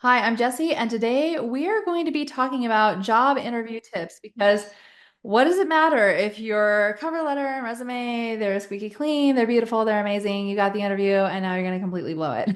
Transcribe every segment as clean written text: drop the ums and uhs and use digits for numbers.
Hi, I'm Jesse, and today we are going to be talking about job interview tips because what does it matter if your cover letter and resume, they're squeaky clean, they're beautiful, they're amazing, you got the interview, and now you're going to completely blow it.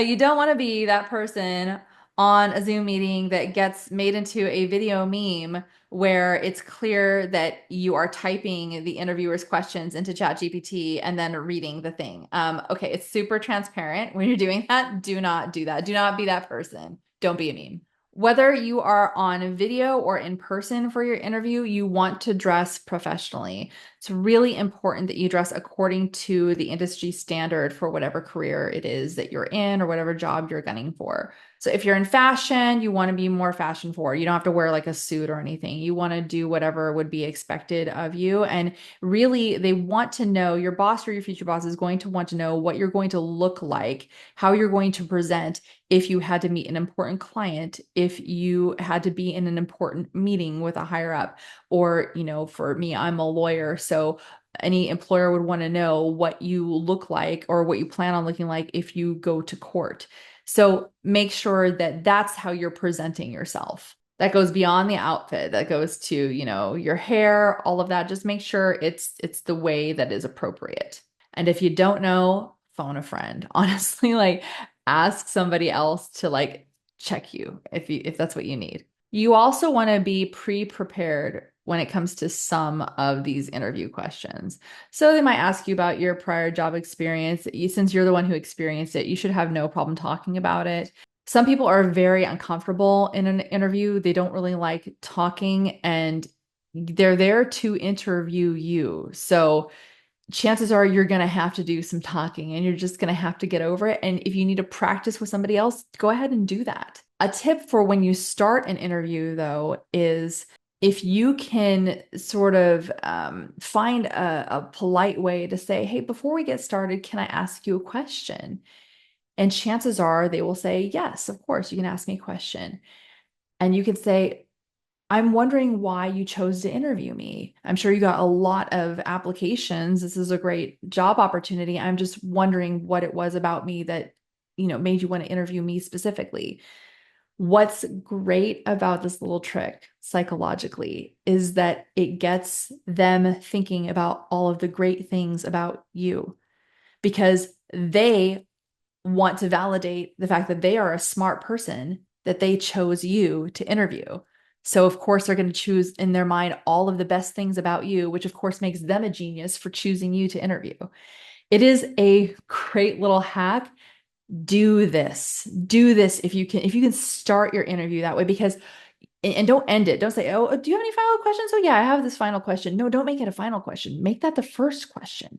You don't want to be that person on a Zoom meeting that gets made into a video meme where it's clear that you are typing the interviewer's questions into ChatGPT and then reading the thing. Okay, it's super transparent. When you're doing that, do not do that. Do not be that person. Don't be a meme. Whether you are on video or in person for your interview, you want to dress professionally. It's really important that you dress according to the industry standard for whatever career it is that you're in or whatever job you're gunning for. So if you're in fashion, you want to be more fashion forward. You don't have to wear like a suit or anything. You want to do whatever would be expected of you. And really, they want to know, your boss or your future boss is going to want to know what you're going to look like, how you're going to present if you had to meet an important client, if you had to be in an important meeting with a higher up, or, for me, I'm a lawyer. So any employer would want to know what you look like or what you plan on looking like if you go to court. So make sure that that's how you're presenting yourself. That goes beyond the outfit. That goes to, your hair, all of that. Just make sure it's the way that is appropriate. And if you don't know, phone a friend. Honestly, like ask somebody else to like check you if that's what you need. You also want to be pre-prepared when it comes to some of these interview questions. So they might ask you about your prior job experience. Since you're the one who experienced it, you should have no problem talking about it. Some people are very uncomfortable in an interview. They don't really like talking and they're there to interview you. So chances are you're going to have to do some talking and you're just going to have to get over it. And if you need to practice with somebody else, go ahead and do that. A tip for when you start an interview, though, is if you can sort of find a polite way to say, hey, before we get started, can I ask you a question? And chances are they will say, yes, of course, you can ask me a question. And you can say, I'm wondering why you chose to interview me. I'm sure you got a lot of applications. This is a great job opportunity. I'm just wondering what it was about me that, made you want to interview me specifically. What's great about this little trick psychologically is that it gets them thinking about all of the great things about you because they want to validate the fact that they are a smart person, that they chose you to interview. So, of course, they're going to choose in their mind all of the best things about you, which, of course, makes them a genius for choosing you to interview. It is a great little hack. Do this. Do this if you can start your interview that way because and don't end it. Don't say, "Oh, do you have any final questions?" Oh, yeah, I have this final question. No, don't make it a final question. Make that the first question.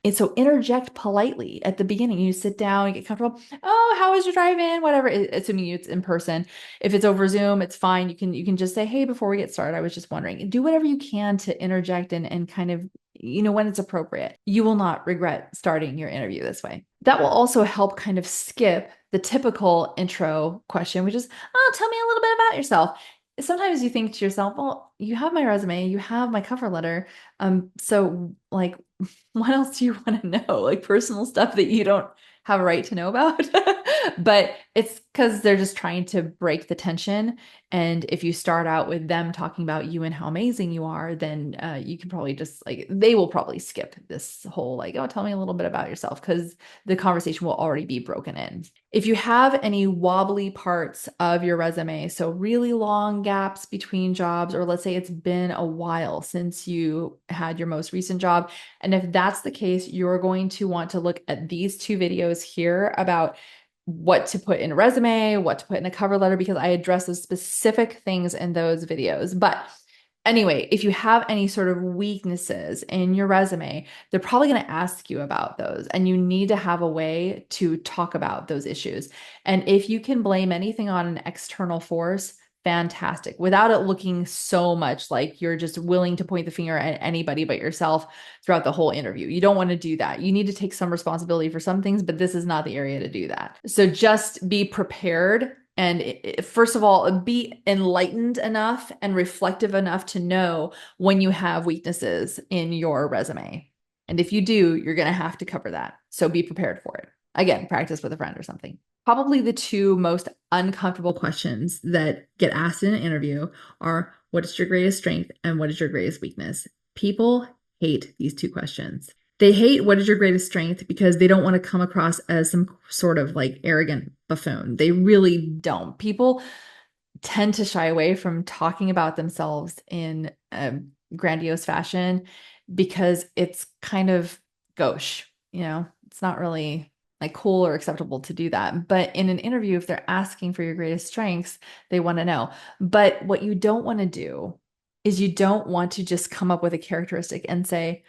And so interject politely at the beginning. You sit down, you get comfortable. Oh, how was your drive-in? Whatever. Assuming it's in person. If it's over Zoom, it's fine. You can just say, hey, before we get started, I was just wondering. Do whatever you can to interject and kind of, when it's appropriate. You will not regret starting your interview this way. That will also help kind of skip the typical intro question, which is, oh, tell me a little bit about yourself. Sometimes you think to yourself, well, you have my resume, you have my cover letter. So like what else do you want to know? Like personal stuff that you don't have a right to know about. But it's because they're just trying to break the tension. And if you start out with them talking about you and how amazing you are, then you can probably just like, they will probably skip this whole like, oh, tell me a little bit about yourself because the conversation will already be broken in. If you have any wobbly parts of your resume, so really long gaps between jobs, or let's say it's been a while since you had your most recent job, and if that's the case, you're going to want to look at these two videos here about what to put in a resume, what to put in a cover letter, because I address those specific things in those videos. But anyway, if you have any sort of weaknesses in your resume, they're probably going to ask you about those, and you need to have a way to talk about those issues. And if you can blame anything on an external force, fantastic, without it looking so much like you're just willing to point the finger at anybody but yourself throughout the whole interview. You don't want to do that. You need to take some responsibility for some things, but this is not the area to do that. So just be prepared and first of all, be enlightened enough and reflective enough to know when you have weaknesses in your resume. And if you do, you're going to have to cover that. So be prepared for it. Again, practice with a friend or something. Probably the two most uncomfortable questions that get asked in an interview are, what is your greatest strength and what is your greatest weakness? People hate these two questions. They hate what is your greatest strength because they don't want to come across as some sort of like arrogant buffoon. They really don't. People tend to shy away from talking about themselves in a grandiose fashion because it's kind of gauche, it's not really like cool or acceptable to do that. But in an interview, if they're asking for your greatest strengths, they want to know. But what you don't want to do is you don't want to just come up with a characteristic and say,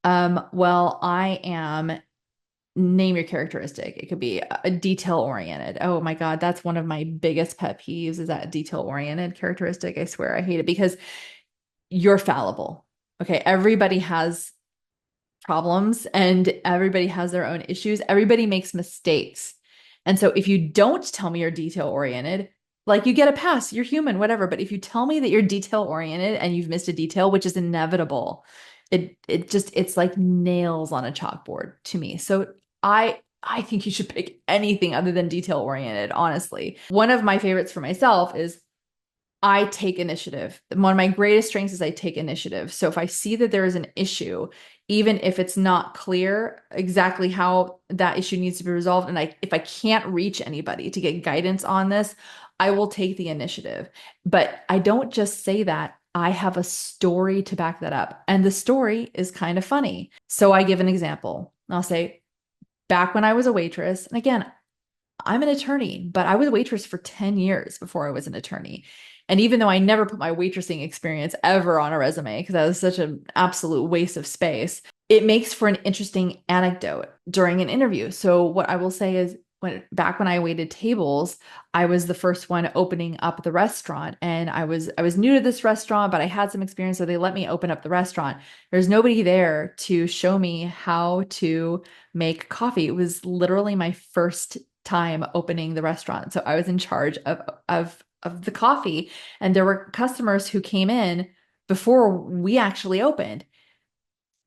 well, I am, name your characteristic. It could be a detail oriented. Oh my God, that's one of my biggest pet peeves is that detail oriented characteristic. I swear I hate it because you're fallible. Okay. Everybody has problems and everybody has their own issues. Everybody makes mistakes. And so if you don't tell me you're detail oriented, like you get a pass, you're human, whatever. But if you tell me that you're detail oriented and you've missed a detail, which is inevitable, it's like nails on a chalkboard to me. So I think you should pick anything other than detail oriented, honestly. One of my favorites for myself is I take initiative. One of my greatest strengths is I take initiative. So if I see that there is an issue, even if it's not clear exactly how that issue needs to be resolved, and if I can't reach anybody to get guidance on this, I will take the initiative. But I don't just say that. I have a story to back that up. And the story is kind of funny. So I give an example. I'll say, back when I was a waitress, and again, I'm an attorney, but I was a waitress for 10 years before I was an attorney. And even though I never put my waitressing experience ever on a resume because that was such an absolute waste of space, it makes for an interesting anecdote during an interview. So what I will say is back when I waited tables, I was the first one opening up the restaurant and I was new to this restaurant, but I had some experience, so they let me open up the restaurant. There's nobody there to show me how to make coffee. It was literally my first time opening the restaurant. So I was in charge of the coffee, and there were customers who came in before we actually opened.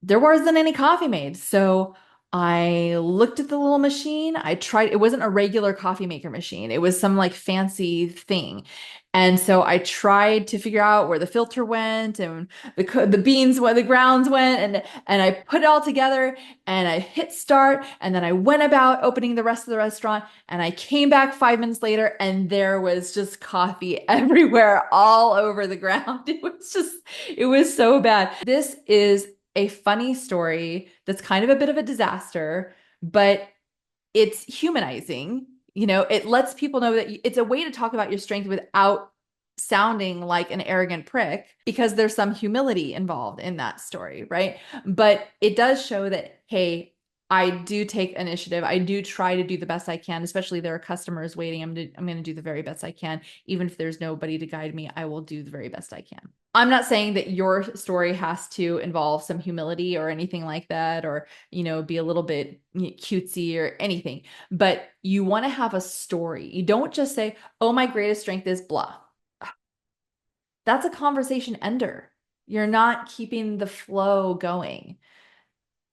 There wasn't any coffee made. So I looked at the little machine. I tried, it wasn't a regular coffee maker machine. It was some like fancy thing. And so I tried to figure out where the filter went and the beans, where the grounds went, and I put it all together and I hit start and then I went about opening the rest of the restaurant and I came back 5 minutes later and there was just coffee everywhere all over the ground. It was so bad. This is a funny story that's kind of a bit of a disaster, but it's humanizing. It lets people know that it's a way to talk about your strength without sounding like an arrogant prick because there's some humility involved in that story, right? But it does show that, hey, I do take initiative. I do try to do the best I can, especially there are customers waiting. I'm going to do the very best I can. Even if there's nobody to guide me, I will do the very best I can. I'm not saying that your story has to involve some humility or anything like that, or, be a little bit cutesy or anything, but you want to have a story. You don't just say, oh, my greatest strength is blah. That's a conversation ender. You're not keeping the flow going.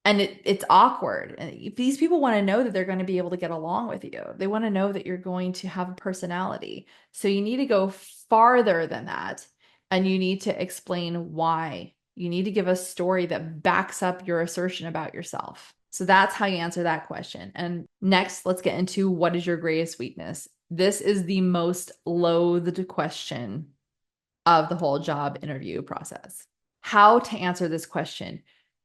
And it's awkward. And these people want to know that they're going to be able to get along with you. They want to know that you're going to have a personality. So you need to go farther than that. And you need to explain why. You need to give a story that backs up your assertion about yourself. So that's how you answer that question. And next, let's get into what is your greatest weakness? This is the most loathed question of the whole job interview process. How to answer this question?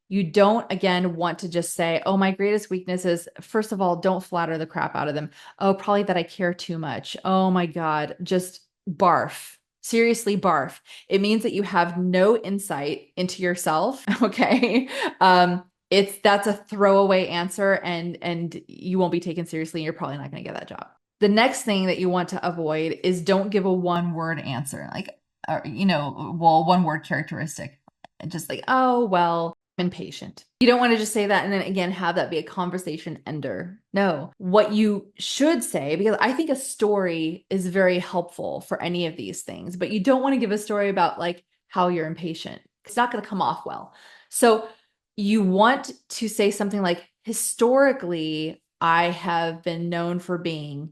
You don't, again, want to just say, oh, my greatest weakness is, first of all, don't flatter the crap out of them. Oh, probably that I care too much. Oh my God, just barf. Seriously, barf. It means that you have no insight into yourself. Okay. That's a throwaway answer and you won't be taken seriously and you're probably not going to get that job. The next thing that you want to avoid is don't give a one-word answer. Like, one word characteristic. Just like, oh, well, impatient. You don't want to just say that and then again have that be a conversation ender. No, what you should say, because I think a story is very helpful for any of these things, but you don't want to give a story about like how you're impatient. It's not going to come off well. So you want to say something like, historically, I have been known for being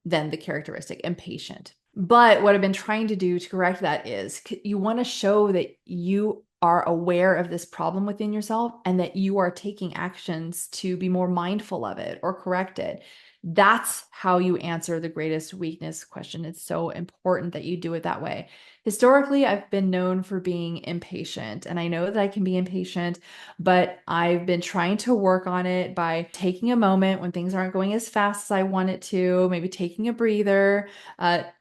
than the characteristic impatient. But what I've been trying to do to correct that is you want to show that you are aware of this problem within yourself and that you are taking actions to be more mindful of it or correct it. That's how you answer the greatest weakness question. It's so important that you do it that way. Historically, I've been known for being impatient, and I know that I can be impatient, but I've been trying to work on it by taking a moment when things aren't going as fast as I want it to, maybe taking a breather,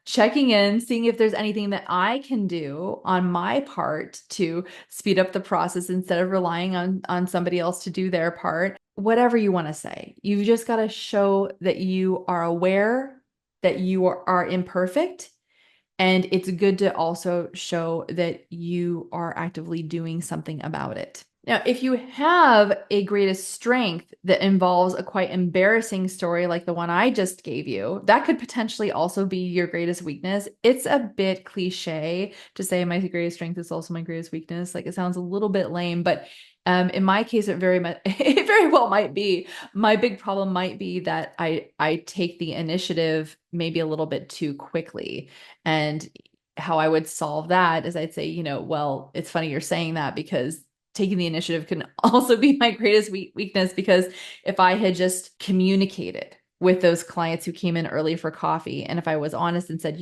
checking in, seeing if there's anything that I can do on my part to speed up the process instead of relying on somebody else to do their part. Whatever you want to say, you've just got to show that you are aware that you are imperfect. And it's good to also show that you are actively doing something about it. Now, if you have a greatest strength that involves a quite embarrassing story like the one I just gave you, that could potentially also be your greatest weakness. It's a bit cliche to say my greatest strength is also my greatest weakness. Like, it sounds a little bit lame, but in my case, it very well might be. My big problem might be that I take the initiative maybe a little bit too quickly. And how I would solve that is I'd say, well, it's funny you're saying that, because taking the initiative can also be my greatest weakness, because if I had just communicated with those clients who came in early for coffee, and if I was honest and said,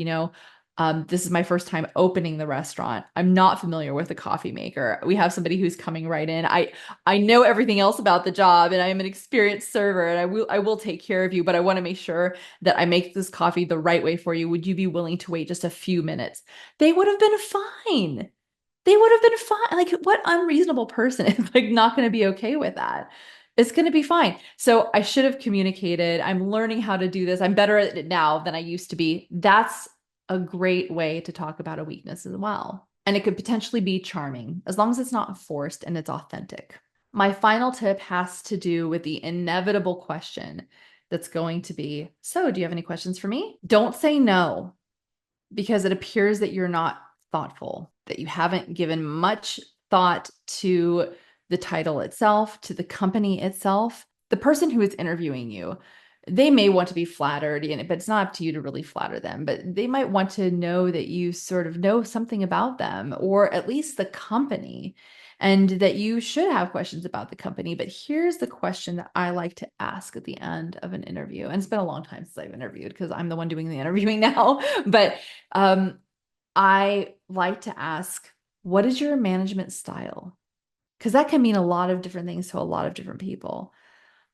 this is my first time opening the restaurant. I'm not familiar with the coffee maker. We have somebody who's coming right in. I know everything else about the job, and I am an experienced server, and I will take care of you, but I want to make sure that I make this coffee the right way for you. Would you be willing to wait just a few minutes? They would have been fine. They would have been fine. Like, what unreasonable person is like not going to be okay with that? It's going to be fine. So I should have communicated. I'm learning how to do this. I'm better at it now than I used to be. That's a great way to talk about a weakness as well. And it could potentially be charming as long as it's not forced and it's authentic. My final tip has to do with the inevitable question that's going to be, so do you have any questions for me? Don't say no, because it appears that you're not thoughtful, that you haven't given much thought to the title itself, to the company itself. The person who is interviewing you, they may want to be flattered, but it's not up to you to really flatter them. But they might want to know that you sort of know something about them, or at least the company, and that you should have questions about the company. But here's the question that I like to ask at the end of an interview. And it's been a long time since I've interviewed because I'm the one doing the interviewing now. But I like to ask, what is your management style? Because that can mean a lot of different things to a lot of different people.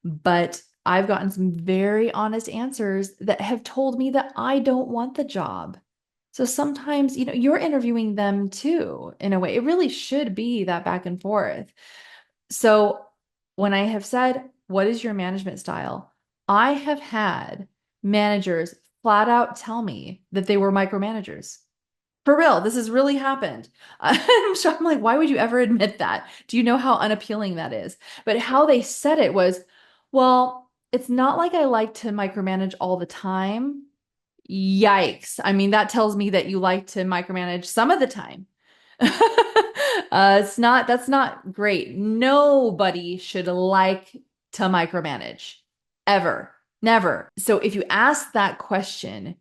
But I've gotten some very honest answers that have told me that I don't want the job. So sometimes, you're interviewing them too, in a way. It really should be that back and forth. So when I have said, what is your management style? I have had managers flat out tell me that they were micromanagers. For real, this has really happened. I'm like, why would you ever admit that? Do you know how unappealing that is? But how they said it was, well, it's not like I like to micromanage all the time. Yikes. I mean, that tells me that you like to micromanage some of the time. That's not great. Nobody should like to micromanage ever, never. So if you ask that question,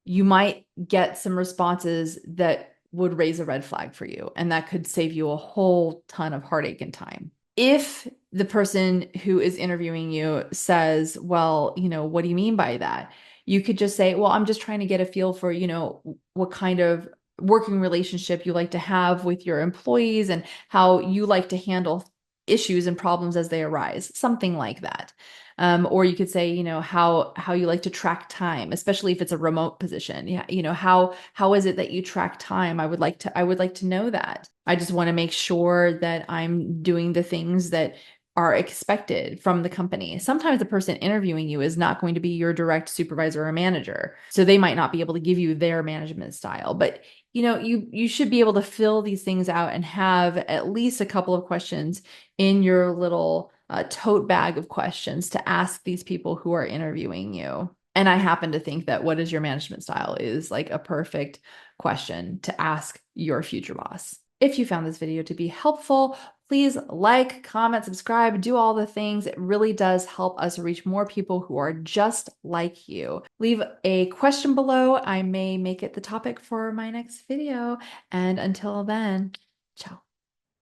you might get some responses that would raise a red flag for you, and that could save you a whole ton of heartache and time. If the person who is interviewing you says, well, what do you mean by that? You could just say, well, I'm just trying to get a feel for, what kind of working relationship you like to have with your employees and how you like to handle issues and problems as they arise, something like that. Or you could say, how you like to track time, especially if it's a remote position. Yeah, how is it that you track time? I would like to know that. I just want to make sure that I'm doing the things that are expected from the company. Sometimes the person interviewing you is not going to be your direct supervisor or manager, so they might not be able to give you their management style. But you should be able to fill these things out and have at least a couple of questions in your little tote bag of questions to ask these people who are interviewing you. And I happen to think that what is your management style is like a perfect question to ask your future boss. If you found this video to be helpful, Please like, comment, subscribe, do all the things. It really does help us reach more people who are just like you. Leave a question below. I may make it the topic for my next video. And until then, ciao.